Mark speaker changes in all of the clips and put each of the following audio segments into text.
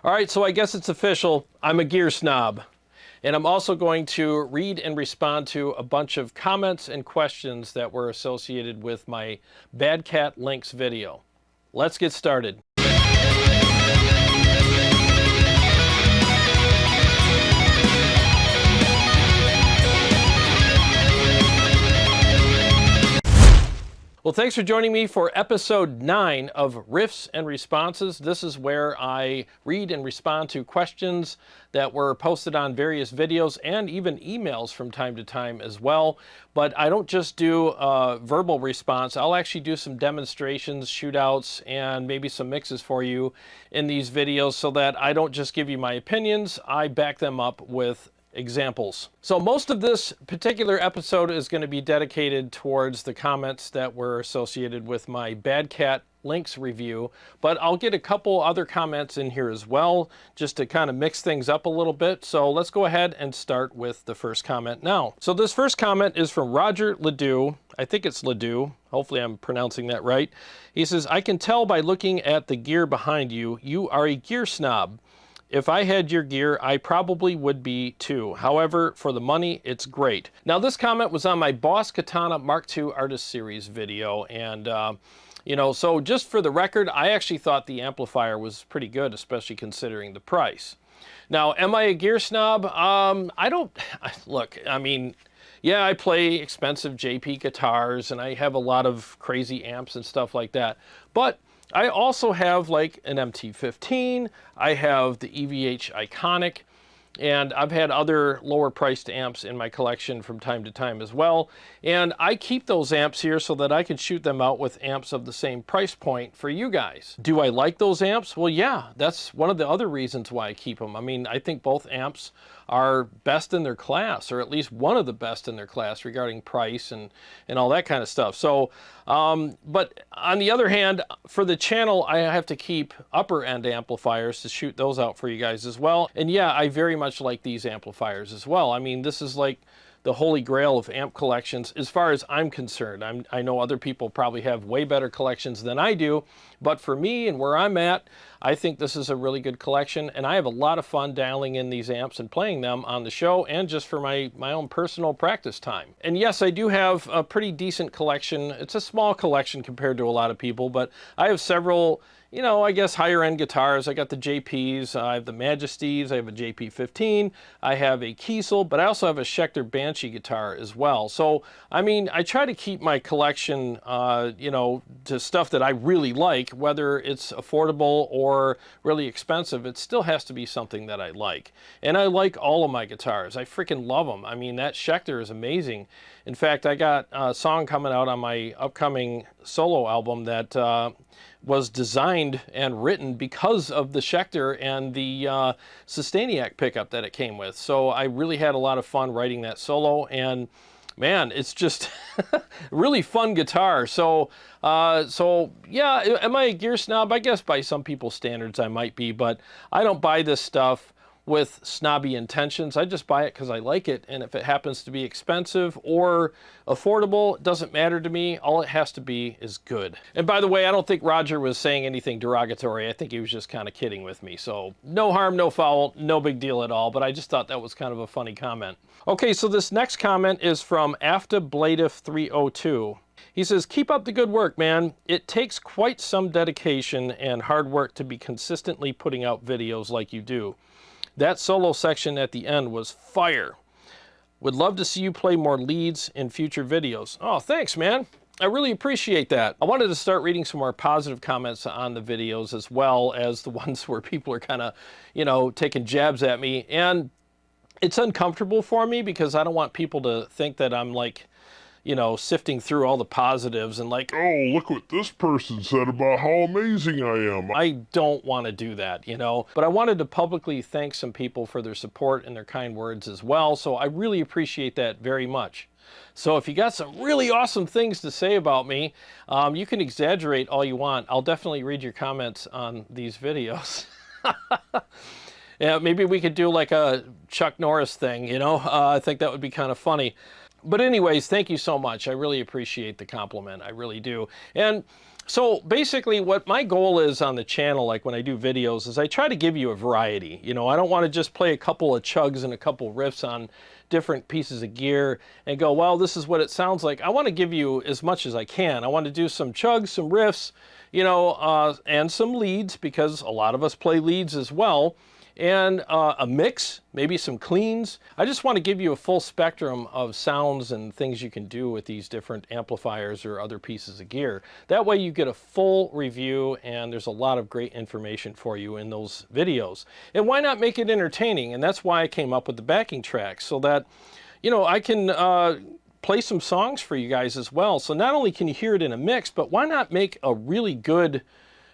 Speaker 1: All right, so I guess it's official. I'm a gear snob. And I'm also going to read and respond to a bunch of comments and questions that were associated with my Bad Cat Lynx video. Let's get started. Well, thanks for joining me for episode 9 of Riffs and Responses. This is where I read and respond to questions that were posted on various videos and even emails from time to time as well. But I don't just do a verbal response. I'll actually do some demonstrations, shootouts, and maybe some mixes for you in these videos so that I don't just give you my opinions, I back them up with examples. So most of this particular episode is going to be dedicated towards the comments that were associated with my Bad Cat Lynx review, but I'll get a couple other comments in here as well, just to kind of mix things up a little bit. So let's go ahead and start with the first comment now. So this first comment is from Roger Ledoux. I think it's Ledoux. Hopefully I'm pronouncing that right. He says, I can tell by looking at the gear behind you, you are a gear snob. If I had your gear, I probably would be too. However, for the money, it's great. Now, this comment was on my Boss Katana Mark II Artist Series video. And, you know, so just for the record, I actually thought the amplifier was pretty good, especially considering the price. Now, am I a gear snob? Look, I mean, yeah, I play expensive JP guitars and I have a lot of crazy amps and stuff like that. But I also have like an MT-15, I have the EVH Iconic, and I've had other lower priced amps in my collection from time to time as well. And I keep those amps here so that I can shoot them out with amps of the same price point for you guys. Do I like those amps? Well, yeah, that's one of the other reasons why I keep them. I mean, I think both amps are best in their class, or at least one of the best in their class regarding price and all that kind of stuff. So, but on the other hand, for the channel, I have to keep upper end amplifiers to shoot those out for you guys as well. And yeah, I very much like these amplifiers as well. I mean, this is like the holy grail of amp collections as far as I'm concerned. I know other people probably have way better collections than I do, but for me and where I'm at, I think this is a really good collection, and I have a lot of fun dialing in these amps and playing them on the show and just for my own personal practice time. And yes, I do have a pretty decent collection. It's a small collection compared to a lot of people, but I have several, you know, I guess higher end guitars. I got the JPs, I have the Majesties, I have a JP-15, I have a Kiesel, but I also have a Schecter Banshee guitar as well. So, I mean, I try to keep my collection, you know, to stuff that I really like, whether it's affordable or really expensive. It still has to be something that I like. And I like all of my guitars. I freaking love them. I mean, that Schecter is amazing. In fact, I got a song coming out on my upcoming solo album that was designed and written because of the Schecter and the Sustainiac pickup that it came with. So I really had a lot of fun writing that solo, and man, it's just really fun guitar. So yeah, am I a gear snob? I guess by some people's standards I might be, but I don't buy this stuff with snobby intentions. I just buy it because I like it, and if it happens to be expensive or affordable, it doesn't matter to me. All it has to be is good. And by the way, I don't think Roger was saying anything derogatory. I think he was just kind of kidding with me. So no harm, no foul, no big deal at all, but I just thought that was kind of a funny comment. Okay, so this next comment is from AftaBlative302. He says, keep up the good work, man. It takes quite some dedication and hard work to be consistently putting out videos like you do. That solo section at the end was fire. Would love to see you play more leads in future videos. Oh, thanks, man. I really appreciate that. I wanted to start reading some more positive comments on the videos as well as the ones where people are kind of, you know, taking jabs at me. And it's uncomfortable for me because I don't want people to think that I'm like, you know, sifting through all the positives and like,
Speaker 2: oh, look what this person said about how amazing I am.
Speaker 1: I don't want to do that, you know, but I wanted to publicly thank some people for their support and their kind words as well. So I really appreciate that very much. So if you got some really awesome things to say about me, you can exaggerate all you want. I'll definitely read your comments on these videos. Yeah, maybe we could do like a Chuck Norris thing, you know? I think that would be kind of funny. But anyways, thank you so much. I really appreciate the compliment. I really do. And So basically what my goal is on the channel, like when I do videos, is I try to give you a variety. You know, I don't want to just play a couple of chugs and a couple of riffs on different pieces of gear and go, well, this is what it sounds like. I want to give you as much as I can. I want to do some chugs, some riffs, you know, and some leads, because a lot of us play leads as well. And a mix, maybe some cleans. I just want to give you a full spectrum of sounds and things you can do with these different amplifiers or other pieces of gear. That way you get a full review, and there's a lot of great information for you in those videos. And why not make it entertaining? And that's why I came up with the backing tracks, so that, you know, I can play some songs for you guys as well. So not only can you hear it in a mix, but why not make a really good,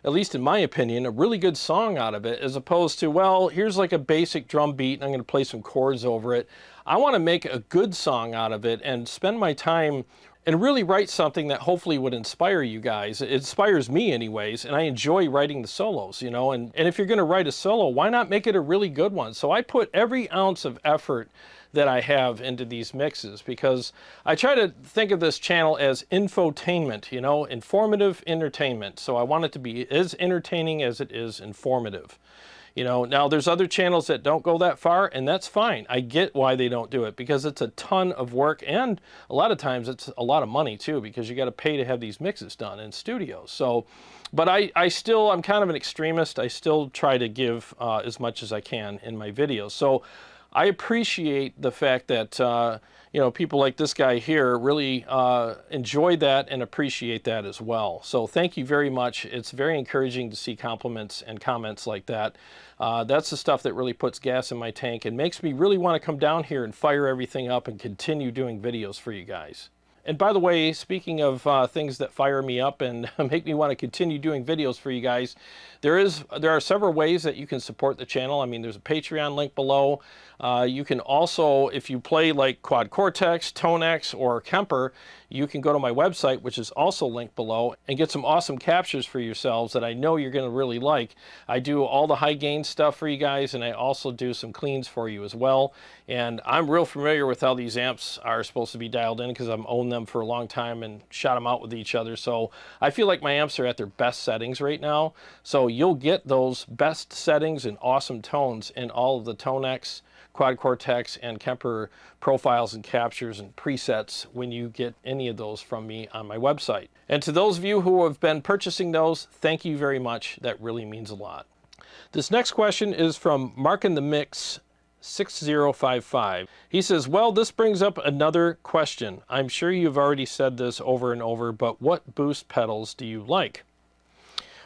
Speaker 1: at least in my opinion, a really good song out of it, as opposed to, well, here's like a basic drum beat and I'm going to play some chords over it. I want to make a good song out of it and spend my time and really write something that hopefully would inspire you guys. It inspires me anyways, and I enjoy writing the solos, you know, and if you're going to write a solo, why not make it a really good one? So I put every ounce of effort that I have into these mixes, because I try to think of this channel as infotainment, you know, informative entertainment. So I want it to be as entertaining as it is informative. You know, now there's other channels that don't go that far, and that's fine. I get why they don't do it, because it's a ton of work, and a lot of times it's a lot of money too, because you got to pay to have these mixes done in studios. So, but I'm kind of an extremist. I still try to give as much as I can in my videos. So I appreciate the fact that, you know, people like this guy here really enjoy that and appreciate that as well. So thank you very much. It's very encouraging to see compliments and comments like that. That's the stuff that really puts gas in my tank and makes me really want to come down here and fire everything up and continue doing videos for you guys. And by the way, speaking of things that fire me up and make me want to continue doing videos for you guys, there are several ways that you can support the channel. I mean, there's a Patreon link below. You can also, if you play like Quad Cortex, Tonex, or Kemper, you can go to my website, which is also linked below, and get some awesome captures for yourselves that I know you're going to really like. I do all the high gain stuff for you guys, and I also do some cleans for you as well. And I'm real familiar with how these amps are supposed to be dialed in, because I've owned them for a long time and shot them out with each other. So I feel like my amps are at their best settings right now. So you'll get those best settings and awesome tones in all of the Tonex, Quad Cortex, and Kemper profiles and captures and presets when you get any of those from me on my website. And to those of you who have been purchasing those, thank you very much. That really means a lot. This next question is from Mark in the Mix 6055. He says, well, this brings up another question. I'm sure you've already said this over and over, but what boost pedals do you like?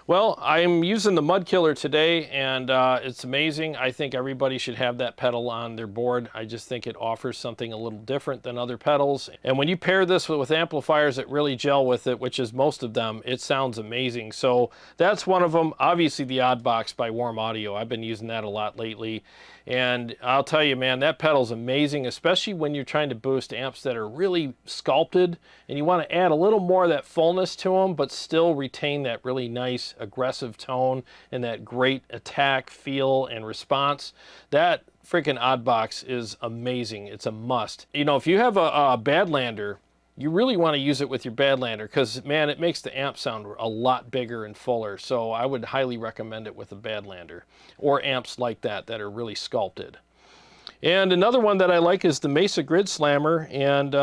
Speaker 1: Well, I'm using the Mud Killer today, and it's amazing. I think everybody should have that pedal on their board. I just think it offers something a little different than other pedals. And when you pair this with amplifiers that really gel with it, which is most of them, it sounds amazing. So that's one of them. Obviously, the Odd Box by Warm Audio. I've been using that a lot lately. And I'll tell you, man, that pedal's amazing, especially when you're trying to boost amps that are really sculpted and you want to add a little more of that fullness to them, but still retain that really nice aggressive tone and that great attack feel and response. That freaking Odd Box is amazing. It's a must. You know, if you have a Badlander, you really want to use it with your Badlander, because, man, it makes the amp sound a lot bigger and fuller. So I would highly recommend it with a Badlander or amps like that that are really sculpted. And another one that I like is the Mesa Grid Slammer, and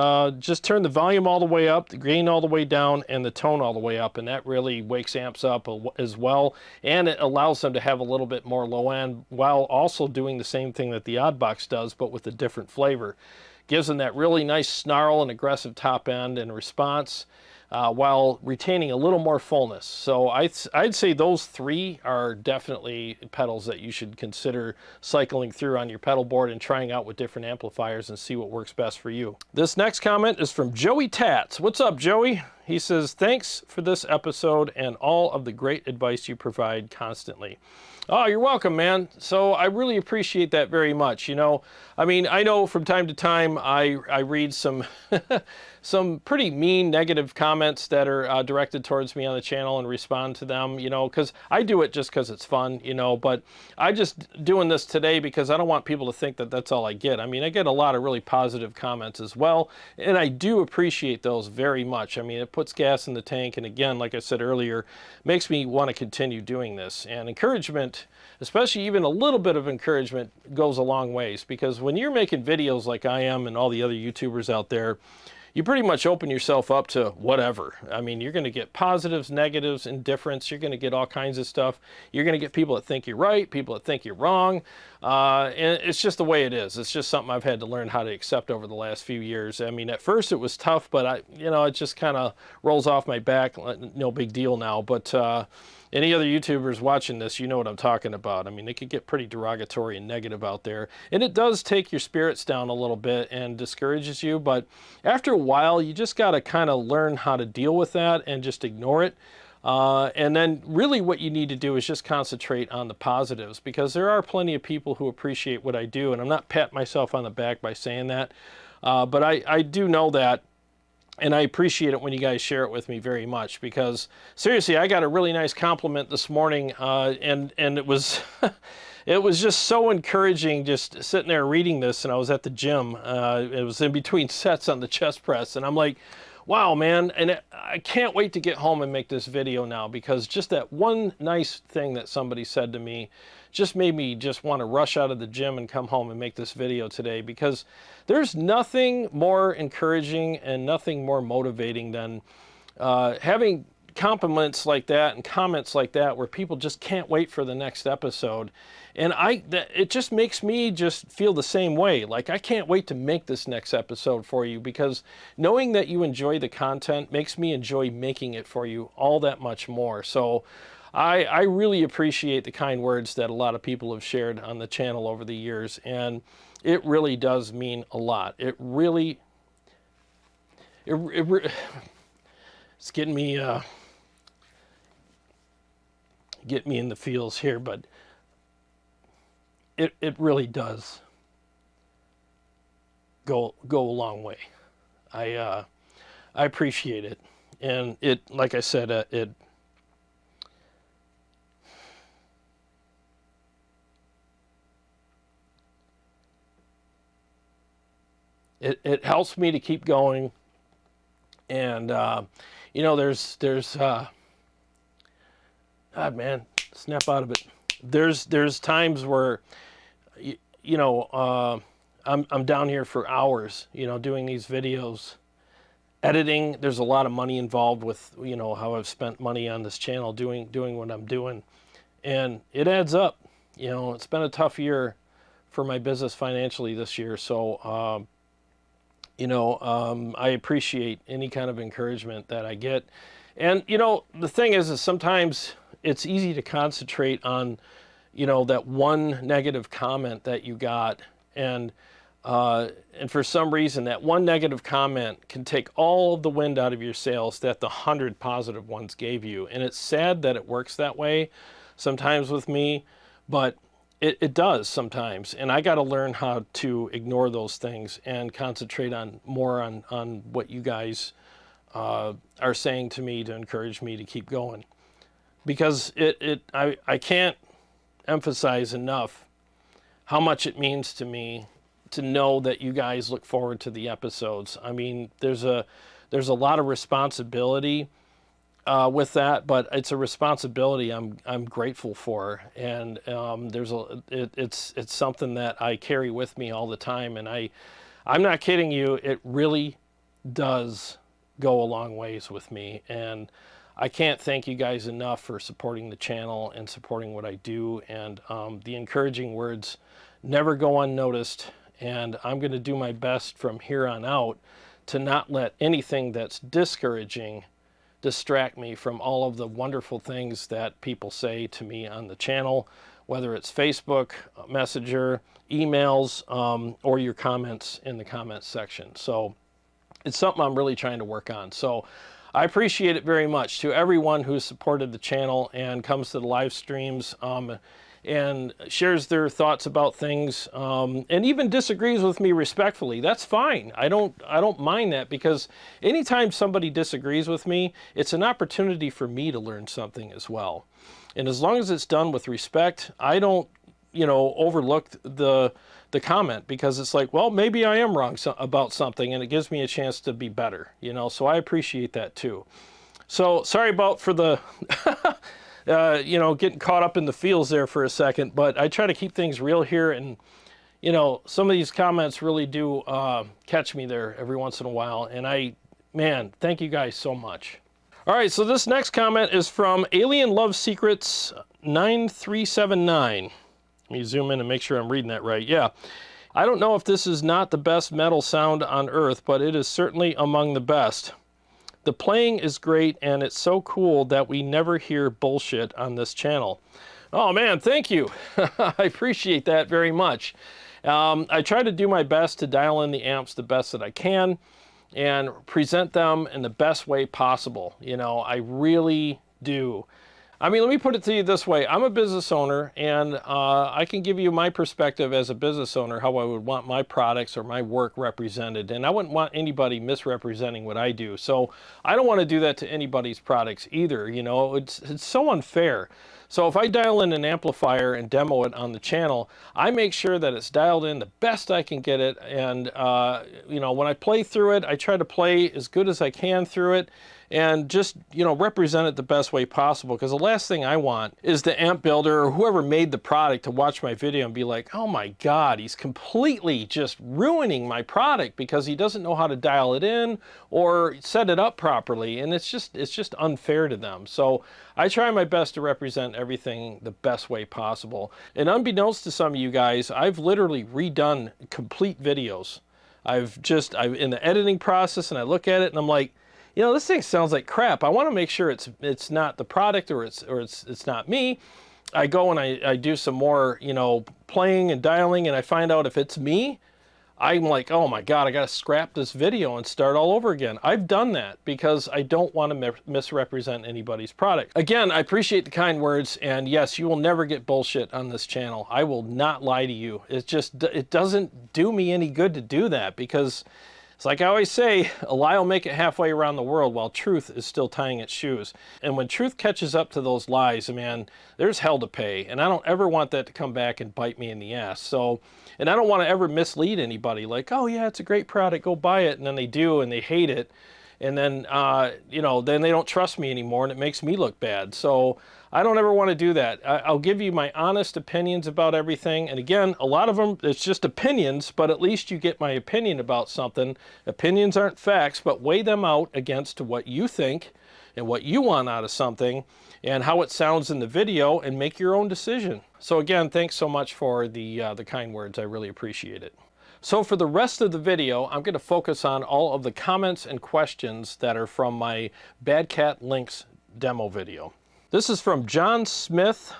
Speaker 1: just turn the volume all the way up, the gain all the way down, and the tone all the way up, and that really wakes amps up as well, and it allows them to have a little bit more low end while also doing the same thing that the Odd Box does, but with a different flavor. Gives them that really nice snarl and aggressive top end and response, while retaining a little more fullness. So I'd say those three are definitely pedals that you should consider cycling through on your pedal board and trying out with different amplifiers and see what works best for you. This next comment is from Joey Tats. What's up, Joey? He says, thanks for this episode and all of the great advice you provide constantly. Oh, you're welcome, man. So I really appreciate that very much. You know, I mean, I know from time to time I read some some pretty mean negative comments that are directed towards me on the channel and respond to them, you know, because I do it just because it's fun, you know, but I just doing this today because I don't want people to think that that's all I get. I mean, I get a lot of really positive comments as well, and I do appreciate those very much. I mean, it puts gas in the tank, and again, like I said earlier, makes me want to continue doing this. And encouragement, especially even a little bit of encouragement, goes a long ways, because when you're making videos like I am and all the other YouTubers out there, you pretty much open yourself up to whatever. I mean, you're going to get positives, negatives, indifference. You're going to get all kinds of stuff. You're going to get people that think you're right, people that think you're wrong. And it's just the way it is. It's just something I've had to learn how to accept over the last few years. I mean, at first it was tough, but it just kind of rolls off my back. No big deal now. But any other YouTubers watching this, you know what I'm talking about. I mean, it could get pretty derogatory and negative out there. And it does take your spirits down a little bit and discourages you. But after a while, you just got to kind of learn how to deal with that and just ignore it. And then really what you need to do is just concentrate on the positives, because there are plenty of people who appreciate what I do. And I'm not patting myself on the back by saying that. But I do know that. And I appreciate it when you guys share it with me very much, because seriously, I got a really nice compliment this morning, and it was it was just so encouraging just sitting there reading this. And I was at the gym. It was in between sets on the chest press, and I'm like, wow, man. And I can't wait to get home and make this video now, because just that one nice thing that somebody said to me just made me just want to rush out of the gym and come home and make this video today, because there's nothing more encouraging and nothing more motivating than having compliments like that and comments like that where people just can't wait for the next episode. And it just makes me just feel the same way. Like, I can't wait to make this next episode for you, because knowing that you enjoy the content makes me enjoy making it for you all that much more. So I really appreciate the kind words that a lot of people have shared on the channel over the years, and it really does mean a lot. It really, it's getting me in the feels here, but it really does go a long way. I appreciate it, and like I said, it helps me to keep going. And there's God, man, snap out of it. There's times where I'm down here for hours, doing these videos, editing. There's a lot of money involved with how I've spent money on this channel doing what I'm doing, and it adds up. It's been a tough year for my business financially this year, so I appreciate any kind of encouragement that I get. And, the thing is sometimes it's easy to concentrate on, that one negative comment that you got. And for some reason, that one negative comment can take all of the wind out of your sails that the 100 positive ones gave you. And it's sad that it works that way sometimes with me, but it does sometimes, and I got to learn how to ignore those things and concentrate more on what you guys are saying to me to encourage me to keep going, because I can't emphasize enough how much it means to me to know that you guys look forward to the episodes. I mean, there's a lot of responsibility with that, but it's a responsibility I'm grateful for, and it's something that I carry with me all the time, and I'm not kidding you. It really does go a long ways with me, and I can't thank you guys enough for supporting the channel and supporting what I do. And the encouraging words never go unnoticed, and I'm going to do my best from here on out to not let anything that's discouraging distract me from all of the wonderful things that people say to me on the channel, whether it's Facebook, Messenger, emails, or your comments in the comments section. So it's something I'm really trying to work on. So I appreciate it very much to everyone who's supported the channel and comes to the live streams. and shares their thoughts about things, and even disagrees with me respectfully. That's fine. I don't mind that, because anytime somebody disagrees with me, it's an opportunity for me to learn something as well. And as long as it's done with respect, I don't, overlook the comment, because it's like, well, maybe I am wrong about something, and it gives me a chance to be better, so I appreciate that too. So sorry for the, getting caught up in the feels there for a second, but I try to keep things real here, and, some of these comments really do catch me there every once in a while, and man, thank you guys so much. All right, so this next comment is from Alien Love Secrets 9379. Let me zoom in and make sure I'm reading that right. Yeah. I don't know if this is not the best metal sound on Earth, but it is certainly among the best. The playing is great, and it's so cool that we never hear bullshit on this channel. Oh man, thank you. I appreciate that very much. I try to do my best to dial in the amps the best that I can and present them in the best way possible. I really do. I mean, let me put it to you this way. I'm a business owner, and I can give you my perspective as a business owner, how I would want my products or my work represented. And I wouldn't want anybody misrepresenting what I do. So I don't want to do that to anybody's products either. It's so unfair. So if I dial in an amplifier and demo it on the channel, I make sure that it's dialed in the best I can get it. And, when I play through it, I try to play as good as I can through it, and just, represent it the best way possible. Because the last thing I want is the amp builder or whoever made the product to watch my video and be like, oh my God, he's completely just ruining my product because he doesn't know how to dial it in or set it up properly. And it's just unfair to them. So I try my best to represent everything the best way possible. And unbeknownst to some of you guys, I've literally redone complete videos. I'm in the editing process, and I look at it and I'm like, this thing sounds like crap. I want to make sure it's not the product, or it's not me. I go and I do some more, playing and dialing, and I find out if it's me, I'm like, oh my God, I got to scrap this video and start all over again. I've done that because I don't want to misrepresent anybody's product. Again, I appreciate the kind words, and yes, you will never get bullshit on this channel. I will not lie to you. It doesn't do me any good to do that, because it's like I always say, a lie will make it halfway around the world while truth is still tying its shoes. And when truth catches up to those lies, man, there's hell to pay. And I don't ever want that to come back and bite me in the ass. So, and I don't want to ever mislead anybody like, oh yeah, it's a great product, go buy it. And then they do, and they hate it. And then, then they don't trust me anymore, and it makes me look bad. So I don't ever want to do that. I'll give you my honest opinions about everything. And again, a lot of them, it's just opinions, but at least you get my opinion about something. Opinions aren't facts, but weigh them out against what you think and what you want out of something and how it sounds in the video, and make your own decision. So again, thanks so much for the kind words. I really appreciate it. So for the rest of the video, I'm going to focus on all of the comments and questions that are from my Bad Cat Lynx demo video. This is from John Smith.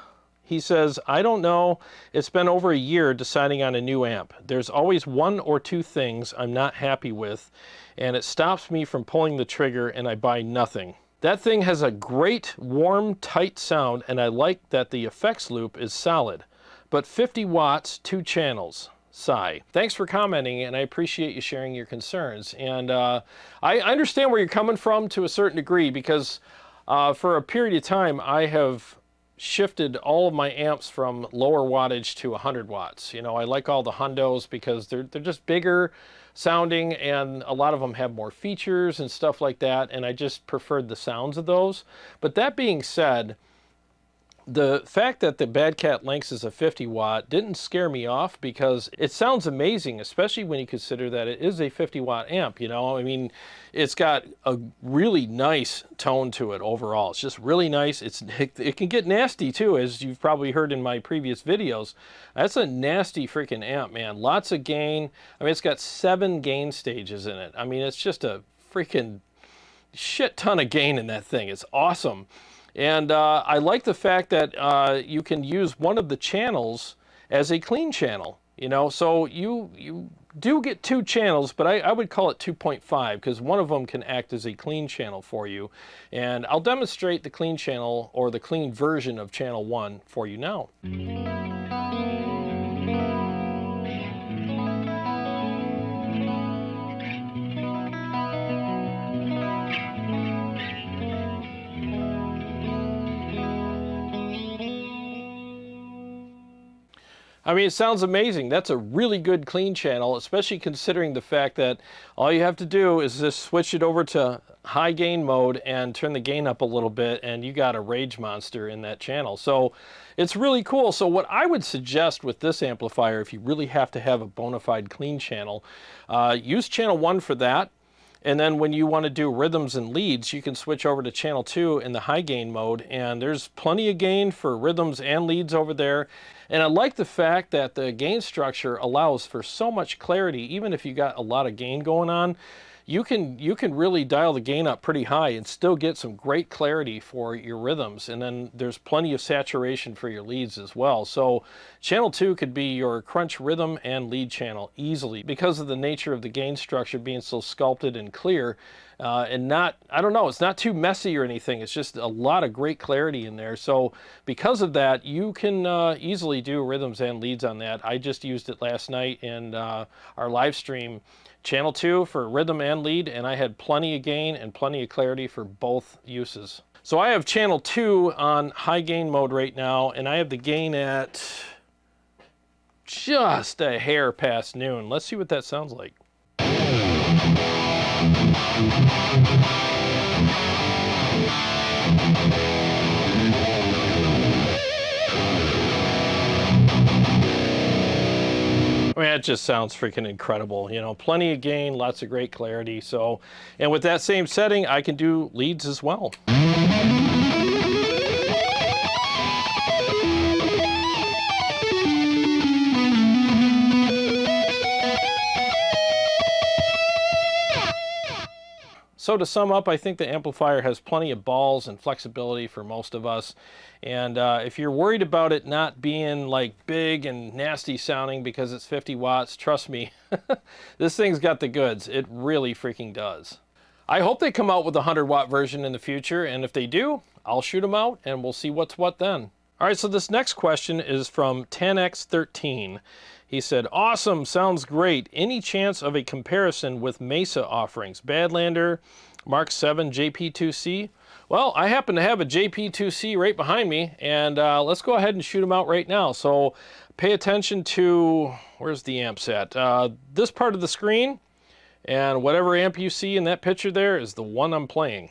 Speaker 1: He says, I don't know, it's been over a year deciding on a new amp. There's always one or two things I'm not happy with, and it stops me from pulling the trigger, and I buy nothing. That thing has a great, warm, tight sound, and I like that the effects loop is solid. But 50 watts, 2 channels. Sigh. Thanks for commenting, and I appreciate you sharing your concerns. And I understand where you're coming from to a certain degree, because for a period of time I have shifted all of my amps from lower wattage to 100 watts. I like all the hundos because they're just bigger sounding, and a lot of them have more features and stuff like that, and I just preferred the sounds of those. But that being said, the fact that the Bad Cat Lynx is a 50 watt didn't scare me off, because it sounds amazing, especially when you consider that it is a 50 watt amp. I mean, it's got a really nice tone to it overall. It's just really nice. It can get nasty too, as you've probably heard in my previous videos. That's a nasty freaking amp, man. Lots of gain. I mean, it's got 7 gain stages in it. I mean, it's just a freaking shit ton of gain in that thing. It's awesome. And I like the fact that you can use one of the channels as a clean channel, so you do get 2 channels, but I would call it 2.5 because one of them can act as a clean channel for you. And I'll demonstrate the clean channel or the clean version of channel 1 for you now. I mean, it sounds amazing. That's a really good clean channel, especially considering the fact that all you have to do is just switch it over to high gain mode and turn the gain up a little bit, and you got a rage monster in that channel. So it's really cool. So what I would suggest with this amplifier, if you really have to have a bona fide clean channel, use channel 1 for that. And then when you want to do rhythms and leads, you can switch over to channel 2 in the high gain mode, and there's plenty of gain for rhythms and leads over there. And I like the fact that the gain structure allows for so much clarity. Even if you got a lot of gain going on, you can really dial the gain up pretty high and still get some great clarity for your rhythms. And then there's plenty of saturation for your leads as well. So channel 2 could be your crunch rhythm and lead channel easily because of the nature of the gain structure being so sculpted and clear. And not, I don't know, it's not too messy or anything. It's just a lot of great clarity in there. So because of that, you can easily do rhythms and leads on that. I just used it last night in our live stream. Channel 2 for rhythm and lead, and I had plenty of gain and plenty of clarity for both uses. So I have channel 2 on high gain mode right now, and I have the gain at just a hair past noon. Let's see what that sounds like. I mean, it just sounds freaking incredible. You know, plenty of gain, lots of great clarity. So, and with that same setting, I can do leads as well. So to sum up, I think the amplifier has plenty of balls and flexibility for most of us. And if you're worried about it not being like big and nasty sounding because it's 50 watts, trust me, this thing's got the goods. It really freaking does. I hope they come out with a 100-watt version in the future, and if they do, I'll shoot them out and we'll see what's what then. All right, so this next question is from 10x13. He said, awesome, sounds great. Any chance of a comparison with Mesa offerings? Badlander, Mark 7, JP-2C? Well, I happen to have a JP-2C right behind me, and let's go ahead and shoot them out right now. So pay attention to, where's the amps at? This part of the screen, and whatever amp you see in that picture there is the one I'm playing.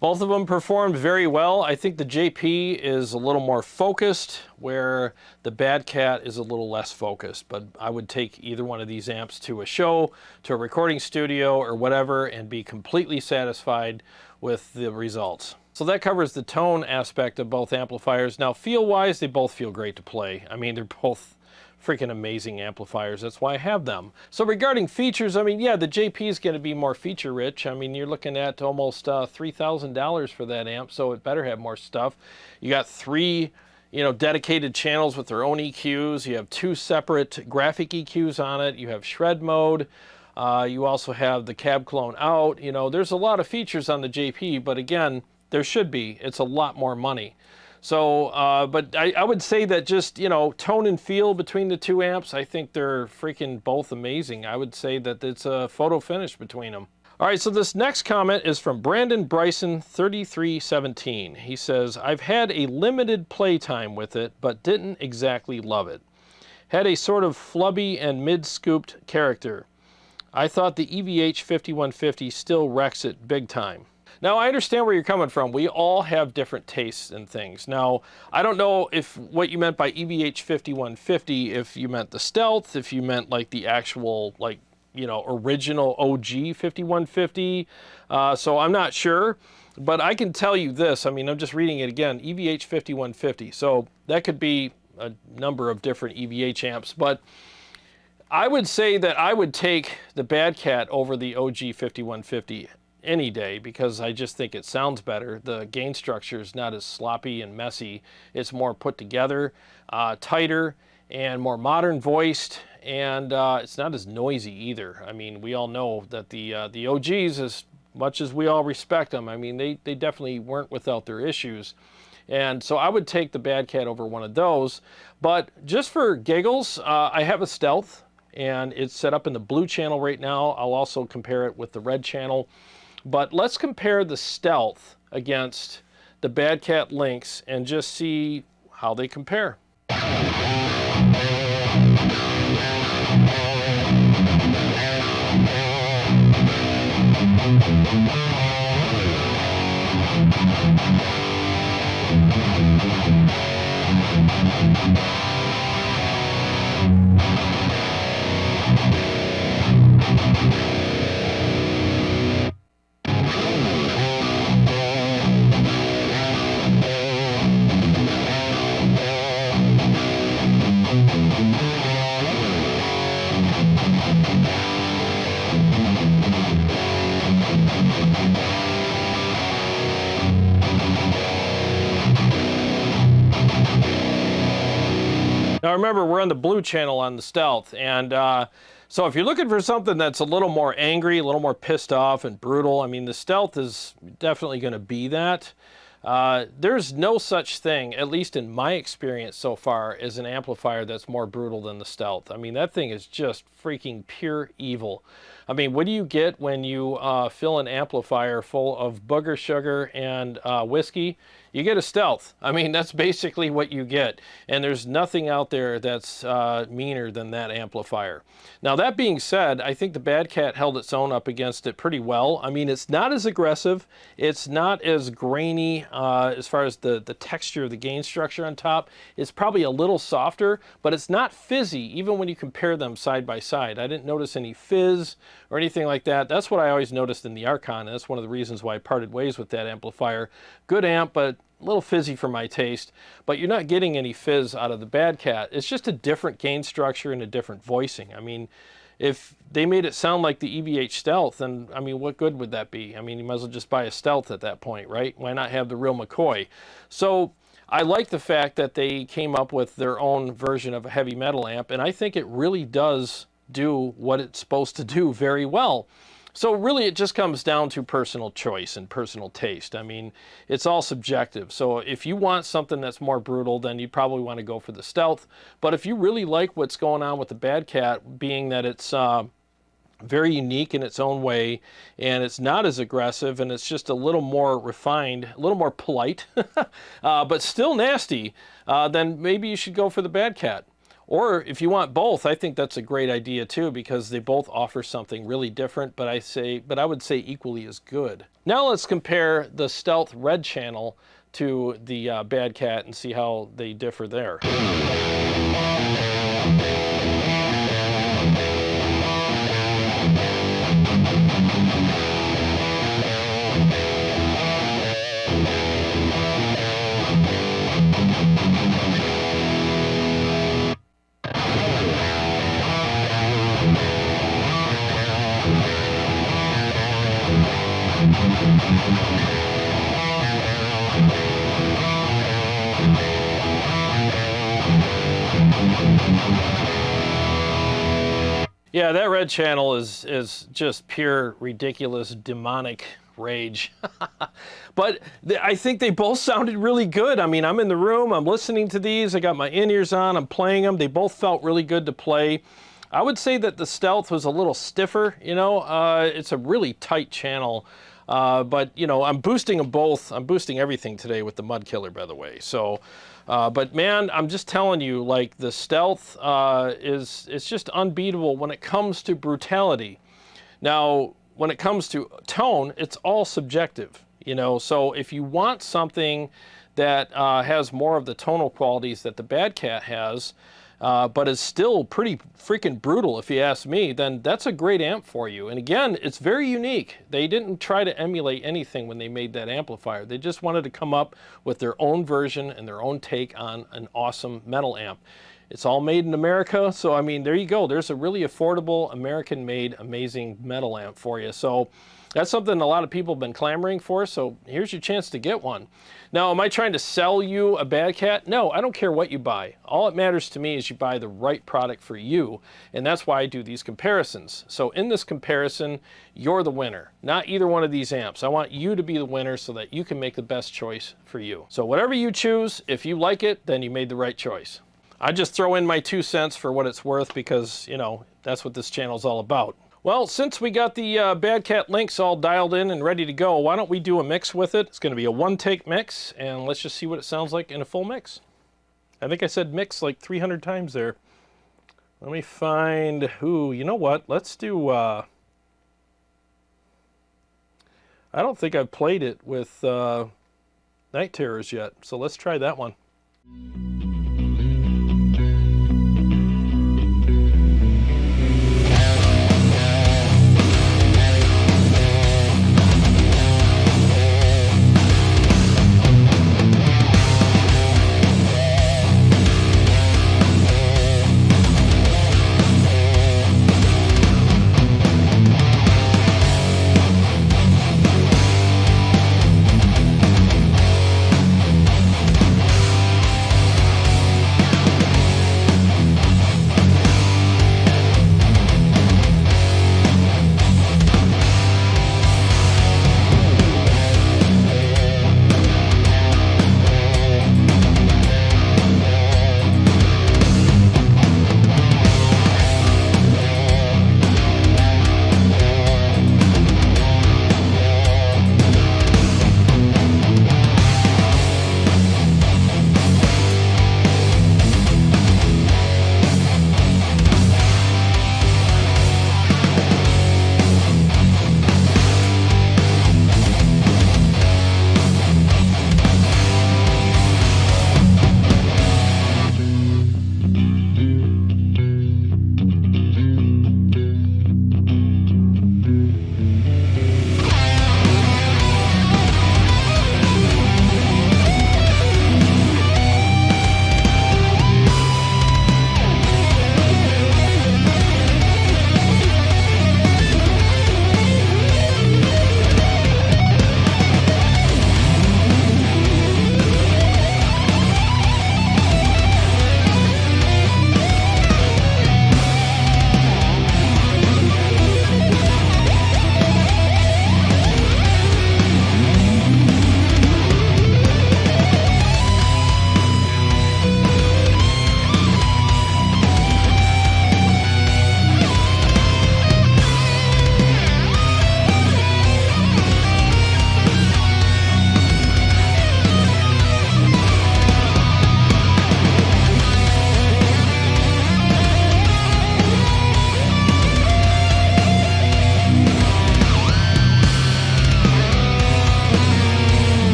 Speaker 1: Both of them performed very well. I think the JP is a little more focused, where the Bad Cat is a little less focused. But I would take either one of these amps to a show, to a recording studio, or whatever, and be completely satisfied with the results. So that covers the tone aspect of both amplifiers. Now, feel-wise, they both feel great to play. I mean, they're both freaking amazing amplifiers. That's why I have them. So regarding features, I mean, yeah, the JP is going to be more feature rich. I mean, you're looking at almost $3,000 for that amp, so it better have more stuff. You got 3, dedicated channels with their own EQs. You have 2 separate graphic EQs on it. You have shred mode. You also have the cab clone out. There's a lot of features on the JP, but again, there should be. It's a lot more money. So, but I would say that just, you know, tone and feel between the two amps, I think they're freaking both amazing. I would say that it's a photo finish between them. All right, so this next comment is from Brandon Bryson 3317. He says, I've had a limited playtime with it, but didn't exactly love it. Had a sort of flubby and mid-scooped character. I thought the EVH 5150 still wrecks it big time. Now, I understand where you're coming from. We all have different tastes in things. Now, I don't know if what you meant by EVH 5150, if you meant the Stealth, if you meant like the actual, like, you know, original OG 5150. So I'm not sure, but I can tell you this. I mean, I'm just reading it again, EVH 5150. So that could be a number of different EVH amps, but I would say that I would take the Bad Cat over the OG 5150 any day, because I just think it sounds better. The gain structure is not as sloppy and messy. It's more put together, tighter, and more modern voiced, and it's not as noisy either. I mean, we all know that the OGs, as much as we all respect them, I mean, they definitely weren't without their issues. And so I would take the Bad Cat over one of those. But just for giggles, I have a Stealth, and it's set up in the blue channel right now. I'll also compare it with the red channel. But let's compare the Stealth against the Bad Cat Lynx and just see how they compare. Now remember, we're on the blue channel on the Stealth, and so if you're looking for something that's a little more angry, a little more pissed off and brutal, I mean, the Stealth is definitely going to be that. There's no such thing, at least in my experience so far, as an amplifier that's more brutal than the Stealth. I mean, that thing is just freaking pure evil. I mean, what do you get when you fill an amplifier full of booger sugar and whiskey? You get a Stealth. I mean, that's basically what you get. And there's nothing out there that's meaner than that amplifier. Now, that being said, I think the Bad Cat held its own up against it pretty well. I mean, it's not as aggressive. It's not as grainy as far as the texture of the gain structure on top. It's probably a little softer, but it's not fizzy, even when you compare them side by side. I didn't notice any fizz or anything like that. That's what I always noticed in the Archon, and that's one of the reasons why I parted ways with that amplifier. Good amp, but a little fizzy for my taste, but you're not getting any fizz out of the Bad Cat. It's just a different gain structure and a different voicing. I mean, if they made it sound like the EVH Stealth, then, I mean, what good would that be? I mean, you might as well just buy a Stealth at that point, right? Why not have the real McCoy? So I like the fact that they came up with their own version of a heavy metal amp, and I think it really does do what it's supposed to do very well. So really it just comes down to personal choice and personal taste. I mean, it's all subjective. So if you want something that's more brutal, then you probably want to go for the Stealth. But if you really like what's going on with the Bad Cat, being that it's very unique in its own way, and it's not as aggressive, and it's just a little more refined, a little more polite, but still nasty, then maybe you should go for the Bad Cat. Or if you want both, I think that's a great idea too, because they both offer something really different, but I would say equally as good. Now let's compare the Stealth red channel to the Bad Cat and see how they differ there. Yeah, that red channel is just pure ridiculous demonic rage. But I think they both sounded really good. I mean, I'm in the room, I'm listening to these, I got my in-ears on, I'm playing them. They both felt really good to play. I would say that the Stealth was a little stiffer, you know. It's a really tight channel. But, you know, I'm boosting them both. I'm boosting everything today with the Mud Killer, by the way. So, but man, I'm just telling you, like, the Stealth it's just unbeatable when it comes to brutality. Now, when it comes to tone, it's all subjective, you know. So if you want something that has more of the tonal qualities that the Bad Cat has, but is still pretty freaking brutal, if you ask me, then that's a great amp for you. And again, it's very unique. They didn't try to emulate anything when they made that amplifier. They just wanted to come up with their own version and their own take on an awesome metal amp. It's all made in America, so I mean, there you go. There's a really affordable, American-made, amazing metal amp for you. So that's something a lot of people have been clamoring for, so here's your chance to get one. Now, am I trying to sell you a Bad Cat? No, I don't care what you buy. All it matters to me is you buy the right product for you, and that's why I do these comparisons. So in this comparison, you're the winner, not either one of these amps. I want you to be the winner so that you can make the best choice for you. So whatever you choose, if you like it, then you made the right choice. I just throw in my 2 cents for what it's worth because, you know, that's what this channel's all about. Well, since we got the Bad Cat Lynx all dialed in and ready to go, why don't we do a mix with it? It's going to be a one-take mix, and let's just see what it sounds like in a full mix. I think I said mix like 300 times there. Let me find, you know what? Let's do, I don't think I've played it with Night Terrors yet, so let's try that one.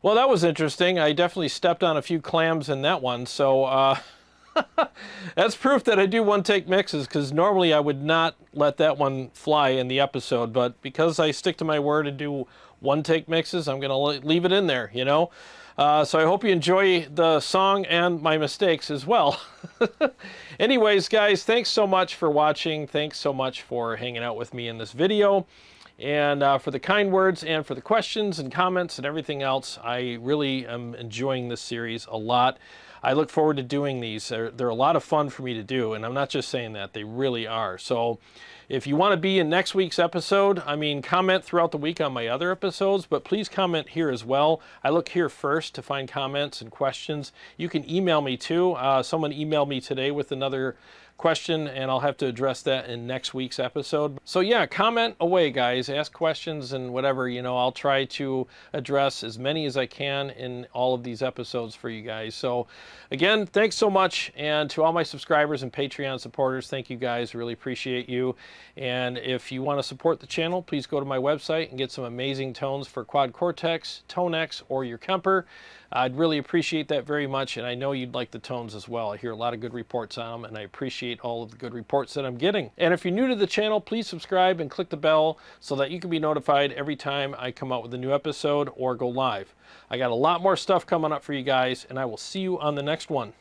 Speaker 1: Well, that was interesting. I definitely stepped on a few clams in that one. So That's proof that I do one-take mixes, because normally I would not let that one fly in the episode, but because I stick to my word and do one-take mixes, I'm going to leave it in there, you know? So I hope you enjoy the song and my mistakes as well. Anyways, guys, thanks so much for watching. Thanks so much for hanging out with me in this video. And for the kind words and for the questions and comments and everything else, I really am enjoying this series a lot. I look forward to doing these. They're a lot of fun for me to do, and I'm not just saying that, they really are. So if you want to be in next week's episode, I mean, comment throughout the week on my other episodes, but please comment here as well. I look here first to find comments and questions. You can email me too. Someone emailed me today with another question, and I'll have to address that in next week's episode. So yeah, comment away, guys. Ask questions and whatever, you know, I'll try to address as many as I can in all of these episodes for you guys. So again, thanks so much. And to all my subscribers and Patreon supporters, thank you guys. Really appreciate you. And if you want to support the channel, please go to my website and get some amazing tones for Quad Cortex, Tonex, or your Kemper. I'd really appreciate that very much, and I know you'd like the tones as well. I hear a lot of good reports on them, and I appreciate all of the good reports that I'm getting. And if you're new to the channel, please subscribe and click the bell so that you can be notified every time I come out with a new episode or go live. I got a lot more stuff coming up for you guys, and I will see you on the next one.